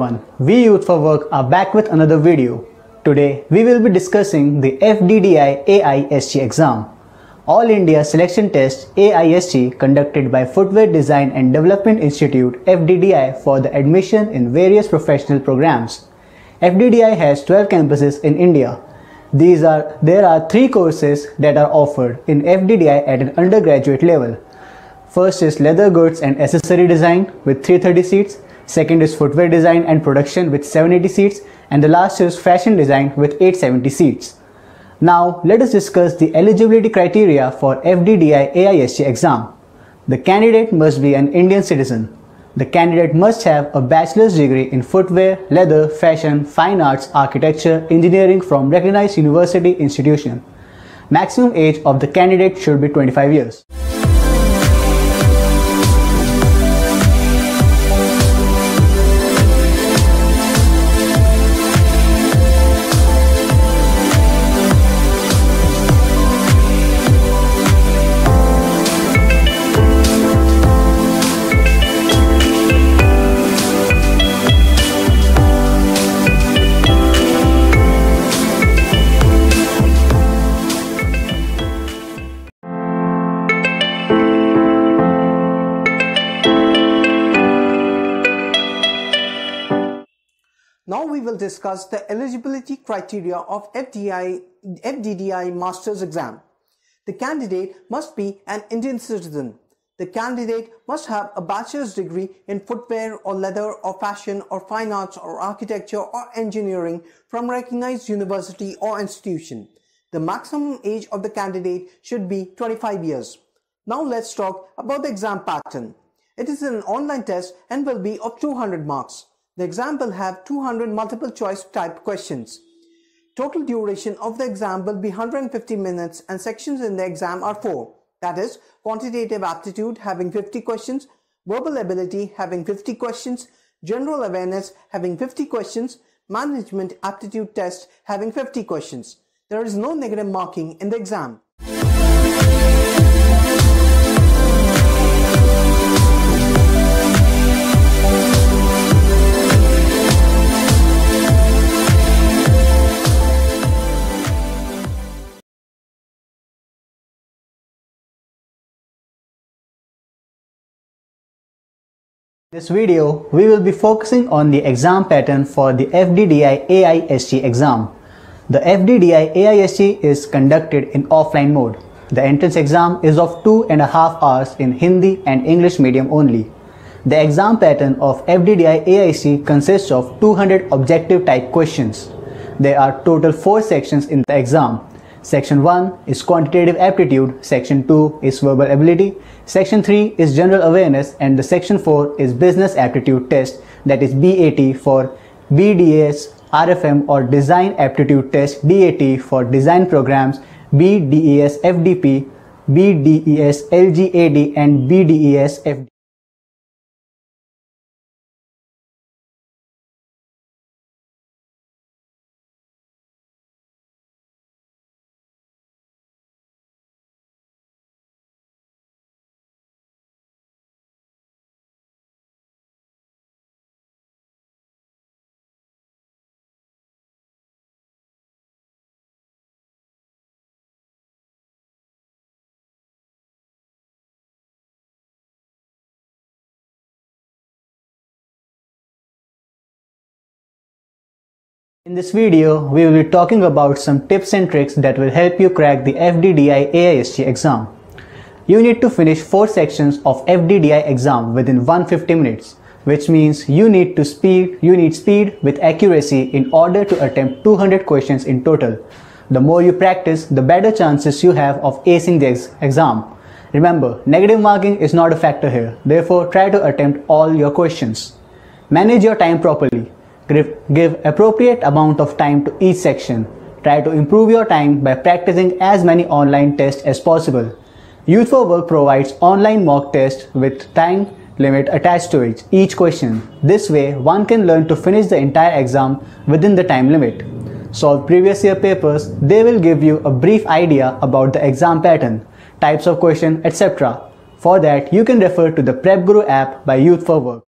everyone, we Youth for Work are back with another video. Today we will be discussing the FDDI AIST exam, All India Selection Test AIST, conducted by Footwear Design and Development Institute FDDI for the admission in various professional programs. FDDI has 12 campuses in India. There are 3 courses that are offered in FDDI at an undergraduate level. First is Leather Goods and Accessory Design with 330 seats. Second is Footwear Design and Production with 780 seats. And the last is Fashion Design with 870 seats. Now let us discuss the eligibility criteria for FDDI AIST exam. The candidate must be an Indian citizen. The candidate must have a bachelor's degree in footwear, leather, fashion, fine arts, architecture, engineering from recognized university institution. Maximum age of the candidate should be 25 years. Now we will discuss the eligibility criteria of FDDI Master's Exam. The candidate must be an Indian citizen. The candidate must have a bachelor's degree in footwear or leather or fashion or fine arts or architecture or engineering from recognized university or institution. The maximum age of the candidate should be 25 years. Now let's talk about the exam pattern. It is an online test and will be of 200 marks. The exam will have 200 multiple choice type questions. Total duration of the exam will be 150 minutes and sections in the exam are 4. That is, quantitative aptitude having 50 questions, verbal ability having 50 questions, general awareness having 50 questions, management aptitude test having 50 questions. There is no negative marking in the exam. In this video, we will be focusing on the exam pattern for the FDDI AIST exam. The FDDI AIST is conducted in offline mode. The entrance exam is of 2.5 hours in Hindi and English medium only. The exam pattern of FDDI AIST consists of 200 objective type questions. There are total 4 sections in the exam. Section 1 is quantitative aptitude, Section 2 is verbal ability, Section 3 is general awareness, and the Section 4 is business aptitude test, that is BAT for BDAS RFM or design aptitude test, DAT for design programs, BDES FDP, BDES LGAD and BDES FD. In this video, we will be talking about some tips and tricks that will help you crack the FDDI AIST exam. You need to finish 4 sections of FDDI exam within 150 minutes, which means you need speed with accuracy in order to attempt 200 questions in total. The more you practice, the better chances you have of acing the exam. Remember, negative marking is not a factor here, therefore try to attempt all your questions. Manage your time properly. Give appropriate amount of time to each section. Try to improve your time by practicing as many online tests as possible. Youth for Work provides online mock tests with time limit attached to each question. This way, one can learn to finish the entire exam within the time limit. Solve previous year papers. They will give you a brief idea about the exam pattern, types of question, etc. For that, you can refer to the Prep Guru app by Youth for Work.